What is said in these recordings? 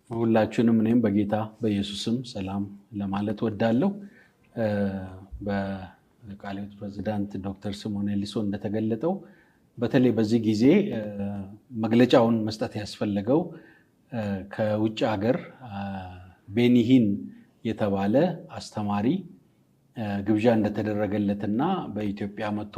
ሁላችሁንም እኔም በጌታ በኢየሱስም ሰላም ለማለት ወዳለሁ። በቃሊቲ ፕሬዝዳንት ዶክተር ስምዖን ኤሊሶ እንደተገለጠው በተለይ በዚህ ጊዜ መግለጫውን መስጠት ያስፈለገው ከውጭ ሀገር ቤኒሂን የተባለ አስተማሪ ግብዣ እንደተደረገለትና በኢትዮጵያ መጥቶ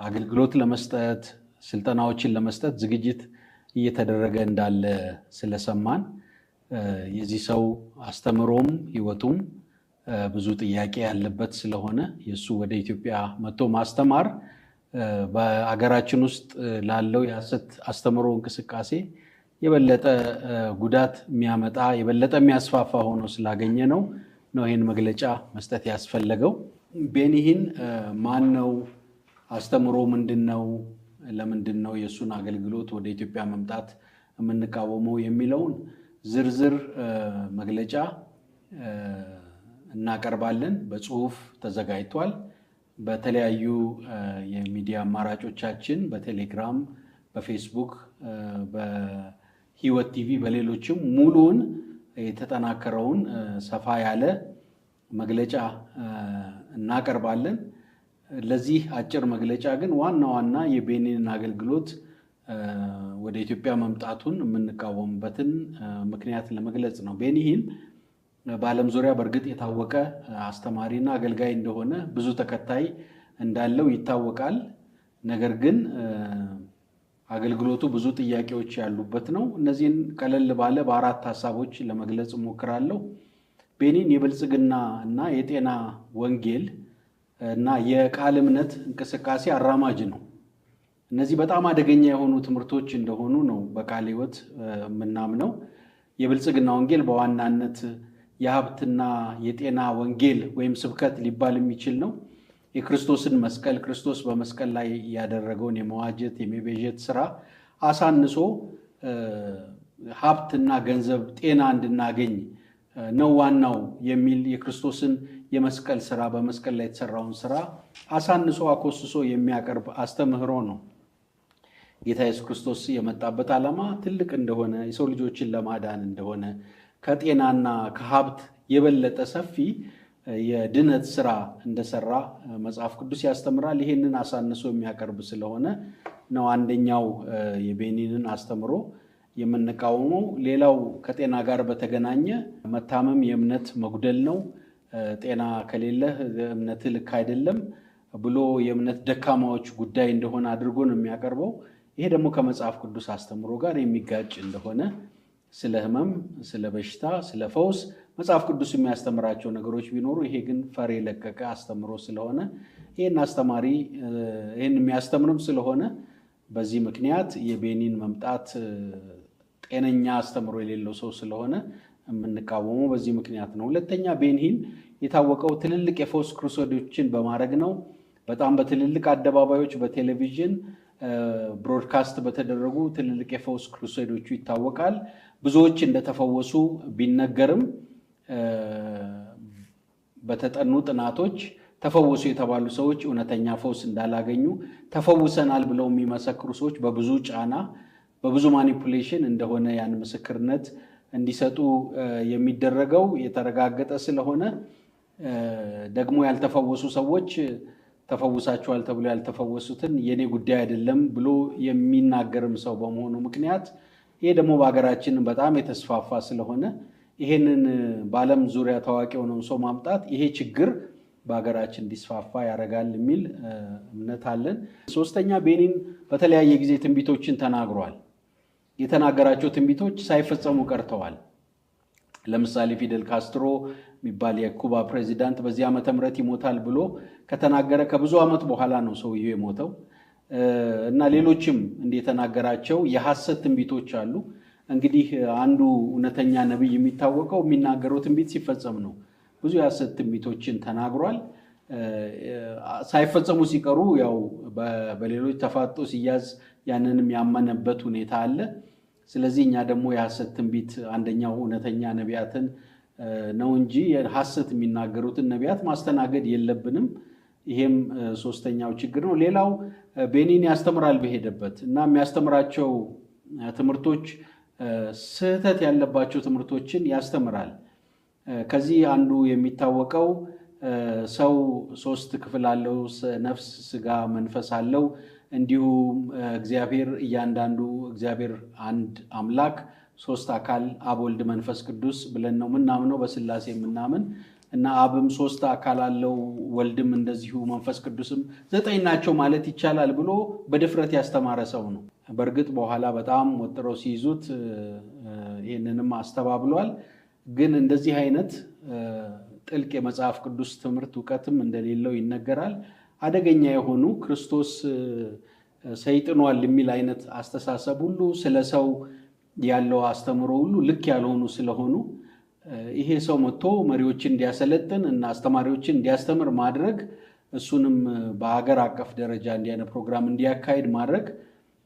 አገልግሎት ለመስጠት ስልጠናዎችን ለመስጠት ዝግጅት እየተደረገ እንዳለ ስለሰማን የዚህ ሰው አስተምሮም ህይወቱም ብዙ ጥያቄ ያለበት ስለሆነ የሱ ወደ ኢትዮጵያ መጥቶ ማስተማር በአገራችን ውስጥ ላለው የሐሰት አስተምሮ እንቅስቃሴ የበለጠ ጉዳት የሚያመጣ የበለጠ የሚያስፋፋ ሆኖ ስላገኘ ነው ይህን መግለጫ መስጠት ያስፈለገው። ቤኒሂን ማን ነው? አስተምሮ ምንድነው? ለምንድነው የሱን አገልግሎት ወደ ኢትዮጵያ መምጣት የምንቃወመው የሚለውን ዝርዝር መግለጫ እናቀርባለን። በጽሁፍ ተዘጋጅቷል። በተለያዩ የሚዲያ አማራጮቻችን በቴሌግራም፣ በፌስቡክ፣ በህይወት ቲቪ በሌሎችም ሙሉውን የተጠናከረውን ሰፋ ያለ መግለጫ እናቀርባለን። ለዚህ አጭር መግለጫ ግን ዋና የቤኒን አገልግሎት ወደ ኢትዮጵያ መምጣቱን የምንቃወምበትን ምክንያት ለመግለጽ ነው። ቤኒሂን በዓለም ዙሪያ በእርግጥ የታወቀ አስተማሪና አገልጋይ እንደሆነ ብዙ ተከታይ እንዳለው ይታወቃል። ነገር ግን አገልግሎቱ ብዙ ጥያቄዎች ያሉበት ነው። እነዚህን ቀለል ባለ በአራት ሀሳቦች ለመግለጽ እሞክራለሁ። ቤኒን የብልጽግና እና የጤና ወንጌል እና የቃል እምነት እንቅስቃሴ አራማጅ ነው። እነዚህ በጣም አደገኛ የሆኑ ትምህርቶች እንደሆኑ ነው በቃለ ሕይወት የምናምነው። የብልጽግና ወንጌል በዋናነት የሀብትና የጤና ወንጌል ወይም ስብከት ሊባል የሚችል ነው። የክርስቶስን መስቀል ክርስቶስ በመስቀል ላይ ያደረገውን የመዋጀት የመቤዠት ስራ አሳንሶ ሀብትና ገንዘብ ጤና እንድናገኝ ነው ዋናው የሚል የክርስቶስን የመስቀል ስራ በመስቀል ላይ የተሰራውን ስራ አሳንሶ አኮስሶ የሚያቀርብ አስተምህሮ ነው። ጌታ ኢየሱስ ክርስቶስ የመጣበት ዓላማ ትልቅ እንደሆነ የሰው ልጆችን ለማዳን እንደሆነ ከጤናና ከሀብት የበለጠ ሰፊ የድነት ስራ እንደሰራ መጽሐፍ ቅዱስ ያስተምራል። ይሄንን አሳንሶ የሚያቀርብ ስለሆነ ነው አንደኛው የቤኒንን አስተምሮ የምንቃወመው። ሌላው ከጤና ጋር በተገናኘ መታመም የእምነት መጉደል ነው፣ ጤና ከሌለህ እምነት ልክ አይደለም ብሎ የእምነት ደካማዎች ጉዳይ እንደሆነ አድርጎ ነው የሚያቀርበው። ይሄ ደግሞ ከመጽሐፍ ቅዱስ አስተምሮ ጋር የሚጋጭ እንደሆነ ስለ ህመም፣ ስለ በሽታ፣ ስለ ፈውስ መጽሐፍ ቅዱስ የሚያስተምራቸው ነገሮች ቢኖሩ ይሄ ግን ፈር የለቀቀ አስተምሮ ስለሆነ ይህን የሚያስተምርም ስለሆነ በዚህ ምክንያት የቤኒን መምጣት ጤነኛ አስተምሮ የሌለው ሰው ስለሆነ የምንቃወመው በዚህ ምክንያት ነው። ሁለተኛ ቤኒሂን የታወቀው ትልልቅ የፈውስ ክሩሴዶችን በማድረግ ነው። በጣም በትልልቅ አደባባዮች በቴሌቪዥን ብሮድካስት በተደረጉ ትልልቅ የፈውስ ክሩሴዶቹ ይታወቃል። ብዙዎች እንደተፈወሱ ቢነገርም በተጠኑ ጥናቶች ተፈወሱ የተባሉ ሰዎች እውነተኛ ፈውስ እንዳላገኙ፣ ተፈውሰናል ብለው የሚመሰክሩ ሰዎች በብዙ ጫና በብዙ ማኒፑሌሽን እንደሆነ ያን ምስክርነት እንዲሰጡ የሚደረገው የተረጋገጠ ስለሆነ ደግሞ ያልተፈወሱ ሰዎች ተፈውሳቸዋል ተብሎ ያልተፈወሱትን የኔ ጉዳይ አይደለም ብሎ የሚናገርም ሰው በመሆኑ ምክንያት ይሄ ደግሞ በሀገራችን በጣም የተስፋፋ ስለሆነ ይሄንን በዓለም ዙሪያ ታዋቂ የሆነውን ሰው ማምጣት ይሄ ችግር በሀገራችን እንዲስፋፋ ያደርጋል የሚል እምነት አለን። ሶስተኛ ቤኒን በተለያየ ጊዜ ትንቢቶችን ተናግሯል። የተናገራቸው ትንቢቶች ሳይፈጸሙ ቀርተዋል። ለምሳሌ ፊደል ካስትሮ የሚባል የኩባ ፕሬዚዳንት በዚህ ዓመተ ምህረት ይሞታል ብሎ ከተናገረ ከብዙ ዓመት በኋላ ነው ሰውየው የሞተው። እና ሌሎችም እንደተናገራቸው የሐሰት ትንቢቶች አሉ። እንግዲህ አንዱ እውነተኛ ነብይ የሚታወቀው የሚናገረው ትንቢት ሲፈጸም ነው። ብዙ የሐሰት ትንቢቶችን ተናግሯል። ሳይፈጸሙ ሲቀሩ ያው በሌሎች ተፋጦ ሲያዝ ያንንም ያመነበት ሁኔታ አለ። ስለዚህ እኛ ደግሞ የሐሰት ትንቢት አንደኛው እውነተኛ ነቢያትን ነው እንጂ የሐሰት የሚናገሩትን ነቢያት ማስተናገድ የለብንም። ይሄም ሶስተኛው ችግር ነው። ሌላው ቤኒን ያስተምራል በሄደበት እና የሚያስተምራቸው ትምህርቶች ስህተት ያለባቸው ትምህርቶችን ያስተምራል። ከዚህ አንዱ የሚታወቀው ሰው 3 ክፍል አለው፣ ነፍስ፣ ስጋ፣ መንፈስ አለው። እንዲሁም እያንዳንዱ እግዚአብሔር አንድ አምላክ 3 አካል አብ፣ ወልድ፣ መንፈስ ቅዱስ ብለን ነው ምናምነው በስላሴ ምናምን እና አብም 3 አካል አለው፣ ወልድም እንደዚሁ፣ መንፈስ ቅዱስም 9 ናቸው ማለት ይቻላል ብሎ በድፍረት ያስተማረ ሰው ነው። በእርግጥ በኋላ በጣም ወጥረው ሲይዙት ይህንንም አስተባብሏል። ግን እንደዚህ አይነት ጥልቅ የመጽሐፍ ቅዱስ ትምህርት እውቀትም እንደሌለው ይነገራል። አደገኛ የሆኑ ክርስቶስ ሰይጥኗል የሚል አይነት አስተሳሰብ ሁሉ ስለ ሰው ያለው አስተምሮ ሁሉ ልክ ያልሆኑ ስለሆኑ ይሄ ሰው መጥቶ መሪዎችን እንዲያሰለጥን እና አስተማሪዎችን እንዲያስተምር ማድረግ እሱንም በሀገር አቀፍ ደረጃ እንዲህ አይነት ፕሮግራም እንዲያካሄድ ማድረግ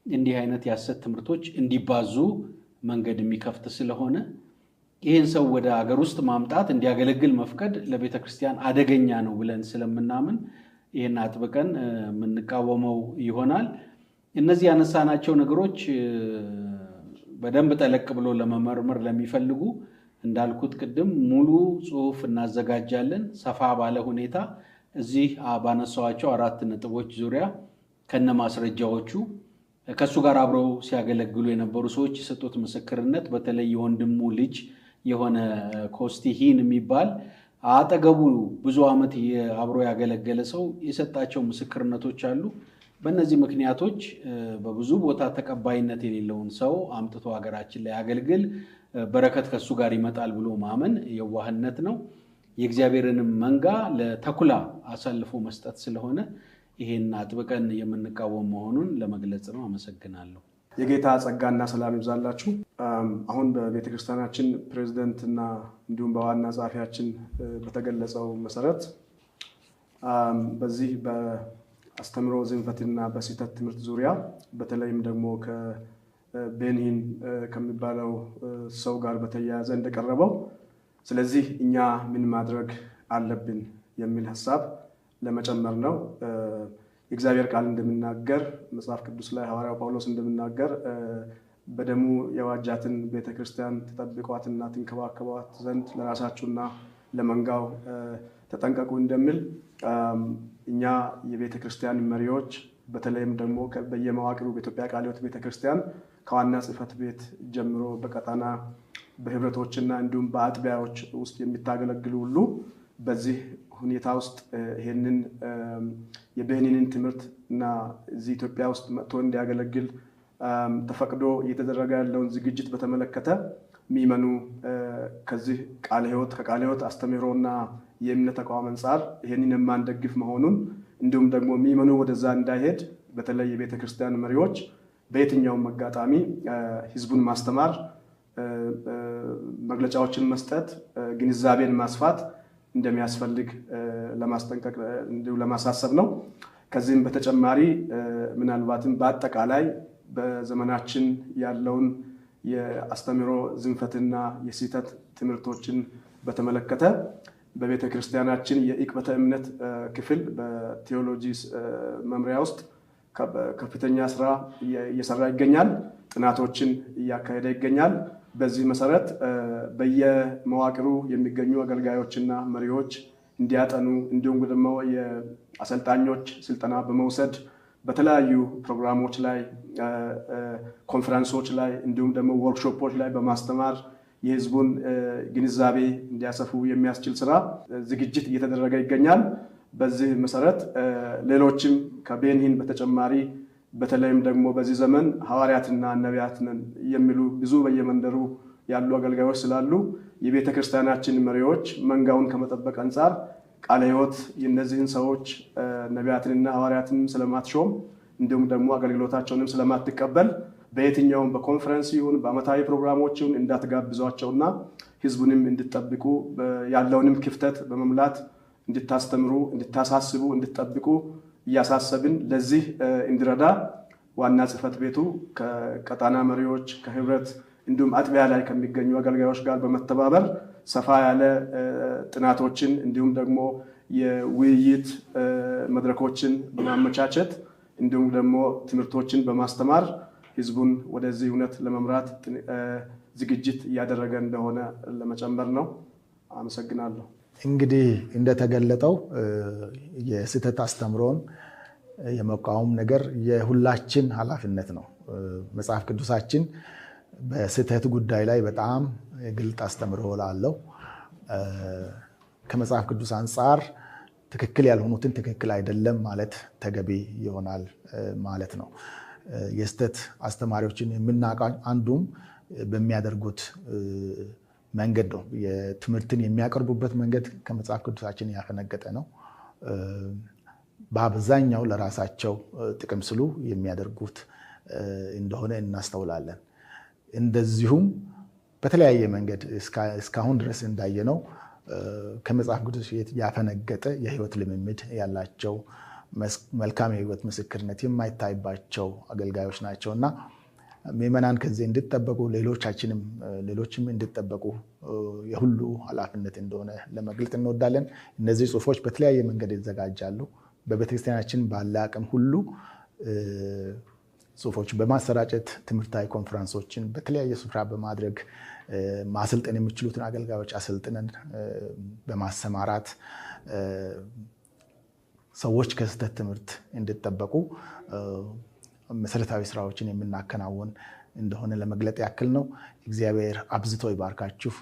እንዲህ አይነት የሐሰት ትምህርቶች እንዲባዙ መንገድ የሚከፍት ስለሆነ ይህን ሰው ወደ ሀገር ውስጥ ማምጣት እንዲያገለግል መፍቀድ ለቤተ ክርስቲያን አደገኛ ነው ብለን ስለምናምን ይህን አጥብቀን የምንቃወመው ይሆናል። እነዚህ ያነሳናቸው ነገሮች በደንብ ጠለቅ ብሎ ለመመርመር ለሚፈልጉ እንዳልኩት ቅድም ሙሉ ጽሑፍ እናዘጋጃለን፣ ሰፋ ባለ ሁኔታ እዚህ ባነሳዋቸው 4 ነጥቦች ዙሪያ ከነ ማስረጃዎቹ ከሱ ጋር አብረው ሲያገለግሉ የነበሩ ሰዎች የሰጡት ምስክርነት፣ በተለይ የወንድሙ ልጅ የሆነ ኮስቲሂን የሚባል አጠገቡ ብዙ ዓመት አብሮ ያገለገለ ሰው የሰጣቸው ምስክርነቶች አሉ። በእነዚህ ምክንያቶች በብዙ ቦታ ተቀባይነት የሌለውን ሰው አምጥቶ ሀገራችን ላይ አገልግል፣ በረከት ከሱ ጋር ይመጣል ብሎ ማመን የዋህነት ነው። የእግዚአብሔርንም መንጋ ለተኩላ አሳልፎ መስጠት ስለሆነ ይሄን አጥብቀን የምንቃወም መሆኑን ለመግለጽ ነው። አመሰግናለሁ። የጌታ ጸጋና ሰላም ይብዛላችሁ። አሁን በቤተ ክርስቲያናችን ፕሬዝዳንትና እንዲሁም በዋና ጸሐፊያችን በተገለጸው መሰረት በዚህ በአስተምሮ ዝንፈትና በስህተት ትምህርት ዙሪያ በተለይም ደግሞ ከቤንሂን ከሚባለው ሰው ጋር በተያያዘ እንደቀረበው ስለዚህ እኛ ምን ማድረግ አለብን የሚል ሐሳብ ለመጨመር ነው። የእግዚአብሔር ቃል እንደምናገር መጽሐፍ ቅዱስ ላይ ሐዋርያው ጳውሎስ እንደምናገር በደሙ የዋጃትን ቤተክርስቲያን ተጠብቋትና ትንከባከቧት ዘንድ ለራሳችሁና ለመንጋው ተጠንቀቁ እንደሚል እኛ የቤተክርስቲያን መሪዎች በተለይም ደግሞ በየመዋቅሩ በኢትዮጵያ ቃለ ሕይወት ቤተክርስቲያን ከዋና ጽሕፈት ቤት ጀምሮ በቀጣና በህብረቶችና እንዲሁም በአጥቢያዎች ውስጥ የሚታገለግሉ ሁሉ በዚህ ሁኔታ ውስጥ ይሄንን የቤንሂንን ትምህርት እና እዚህ ኢትዮጵያ ውስጥ መጥቶ እንዲያገለግል ተፈቅዶ እየተደረገ ያለውን ዝግጅት በተመለከተ ሚመኑ ከዚህ ከቃለ ሕይወት አስተምህሮና የእምነት ተቋም አንጻር ይሄንን የማንደግፍ መሆኑን እንዲሁም ደግሞ ሚመኑ ወደዛ እንዳይሄድ በተለይ የቤተ ክርስቲያን መሪዎች በየትኛውም አጋጣሚ ህዝቡን ማስተማር፣ መግለጫዎችን መስጠት፣ ግንዛቤን ማስፋት እንደሚያስፈልግ ለማስጠንቀቅ እንዲሁ ለማሳሰብ ነው። ከዚህም በተጨማሪ ምናልባትም በአጠቃላይ በዘመናችን ያለውን የአስተምህሮ ዝንፈትና የስህተት ትምህርቶችን በተመለከተ በቤተ ክርስቲያናችን የዕቅበተ እምነት ክፍል በቴዎሎጂ መምሪያ ውስጥ ከፍተኛ ስራ እየሰራ ይገኛል። ጥናቶችን እያካሄደ ይገኛል። በዚህ መሰረት በየመዋቅሩ የሚገኙ አገልጋዮችና መሪዎች እንዲያጠኑ እንዲሁም ደግሞ የአሰልጣኞች ስልጠና በመውሰድ በተለያዩ ፕሮግራሞች ላይ ኮንፈረንሶች ላይ እንዲሁም ደግሞ ወርክሾፖች ላይ በማስተማር የህዝቡን ግንዛቤ እንዲያሰፉ የሚያስችል ስራ ዝግጅት እየተደረገ ይገኛል። በዚህ መሰረት ሌሎችም ከቤንሂን በተጨማሪ በተለይም ደግሞ በዚህ ዘመን ሐዋርያትና ነቢያት ነን የሚሉ ብዙ በየመንደሩ ያሉ አገልጋዮች ስላሉ የቤተ ክርስቲያናችን መሪዎች መንጋውን ከመጠበቅ አንጻር ቃለ ሕይወት የእነዚህን ሰዎች ነቢያትንና ሐዋርያትን ስለማትሾም እንዲሁም ደግሞ አገልግሎታቸውንም ስለማትቀበል በየትኛውም በኮንፈረንስ ይሁን በዓመታዊ ፕሮግራሞች ይሁን እንዳትጋብዟቸውና ህዝቡንም እንድትጠብቁ ያለውንም ክፍተት በመምላት እንድታስተምሩ፣ እንድታሳስቡ፣ እንድትጠብቁ እያሳሰብን ለዚህ እንዲረዳ ዋና ጽሕፈት ቤቱ ከቀጣና መሪዎች ከህብረት እንዲሁም አጥቢያ ላይ ከሚገኙ አገልጋዮች ጋር በመተባበር ሰፋ ያለ ጥናቶችን እንዲሁም ደግሞ የውይይት መድረኮችን በማመቻቸት እንዲሁም ደግሞ ትምህርቶችን በማስተማር ህዝቡን ወደዚህ እውነት ለመምራት ዝግጅት እያደረገ እንደሆነ ለመጨመር ነው። አመሰግናለሁ። እንግዲህ እንደተገለጠው የስህተት አስተምሮን የመቃወም ነገር የሁላችን ኃላፊነት ነው። መጽሐፍ ቅዱሳችን በስህተት ጉዳይ ላይ በጣም ግልጥ አስተምሮ አለው። ከመጽሐፍ ቅዱስ አንጻር ትክክል ያልሆኑትን ትክክል አይደለም ማለት ተገቢ ይሆናል ማለት ነው። የስህተት አስተማሪዎችን የምናውቀው አንዱም በሚያደርጉት መንገድ ነው። የትምህርትን የሚያቀርቡበት መንገድ ከመጽሐፍ ቅዱሳችን ያፈነገጠ ነው። በአብዛኛው ለራሳቸው ጥቅም ስሉ የሚያደርጉት እንደሆነ እናስተውላለን። እንደዚሁም በተለያየ መንገድ እስካሁን ድረስ እንዳየነው ከመጽሐፍ ቅዱስ ያፈነገጠ የህይወት ልምምድ ያላቸው መልካም የህይወት ምስክርነት የማይታይባቸው አገልጋዮች ናቸውና ምዕመናን ከዚህ እንድትጠበቁ ሌሎችም እንድትጠበቁ የሁሉ ኃላፊነት እንደሆነ ለመግለጽ እንወዳለን። እነዚህ ጽሁፎች በተለያየ መንገድ ይዘጋጃሉ። በቤተክርስቲያናችን ባለ አቅም ሁሉ ጽሁፎችን በማሰራጨት ትምህርታዊ ኮንፈረንሶችን በተለያየ ስፍራ በማድረግ ማሰልጠን የሚችሉትን አገልጋዮች አሰልጥነን በማሰማራት ሰዎች ከስህተት ትምህርት እንዲጠበቁ መሰረታዊ ስራዎችን የምናከናውን እንደሆነ ለመግለጥ ያክል ነው። እግዚአብሔር አብዝቶ ይባርካችሁ።